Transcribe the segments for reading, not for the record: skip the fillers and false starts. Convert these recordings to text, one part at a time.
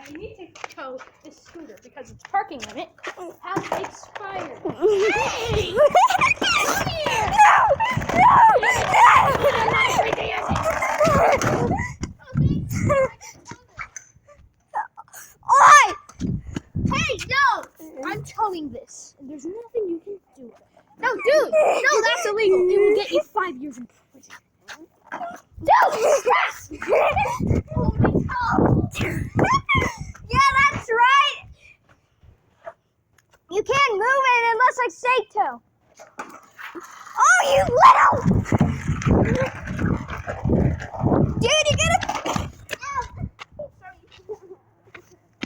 I need to tow this scooter because its parking limit has expired. Hey! Come here! Oi! Hey, no! I'm towing this, and there's nothing you can do. No, dude! No, that's illegal. It will get you 5 years in prison. Dude! Stress! Yeah, that's right. You can't move it unless I say to. Oh, you little! Dude, you gotta.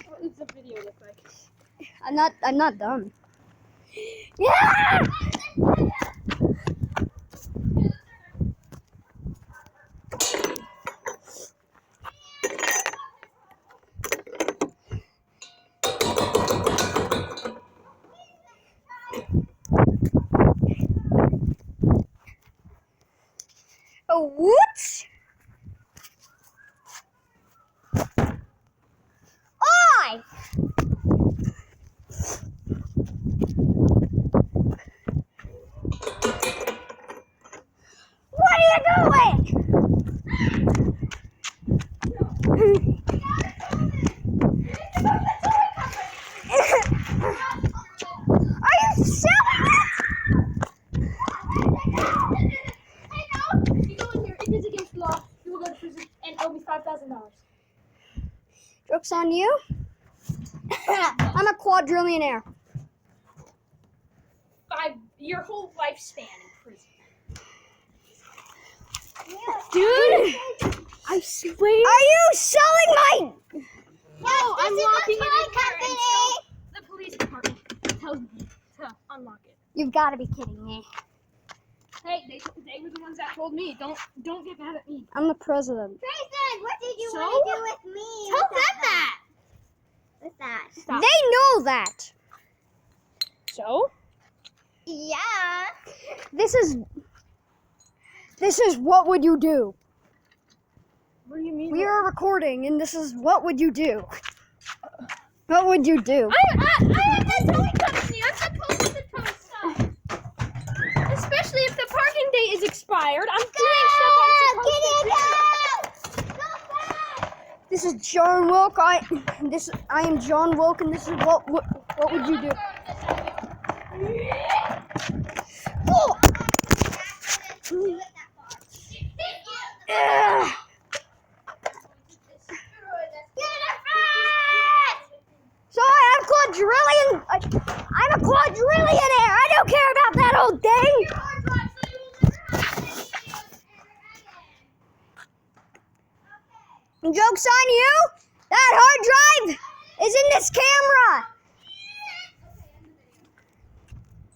What does the video look like? I'm not done. Yeah! Oh, what? Oi! What are you doing? Are you selling it? Hey, no! You go in here. It is against law. You will go to prison and owe me $5,000. Joke's on you. I'm a quadrillionaire. Your whole lifespan in prison. Dude! I swear. Are you selling my... No, I'm locking it in here until the police department tells me to unlock it. You've got to be kidding me. Hey, they were the ones that told me. Don't get mad at me. I'm the president. Grayson, what did you So? want to do with me? Tell them that. What's that? Stop. They know that. So? Yeah. This is what would you do? What do you mean? We are recording, and this is what would you do? What would you do? I am the towing company. I'm supposed to tow stuff. Especially if the parking date is expired. I'm doing stuff I'm supposed to do. Go back! This is John Wilk. I am John Wilk, and this is what would you do? Oh! Ugh. So I'm a quadrillionaire. I don't care about that old thing. Joke's on you.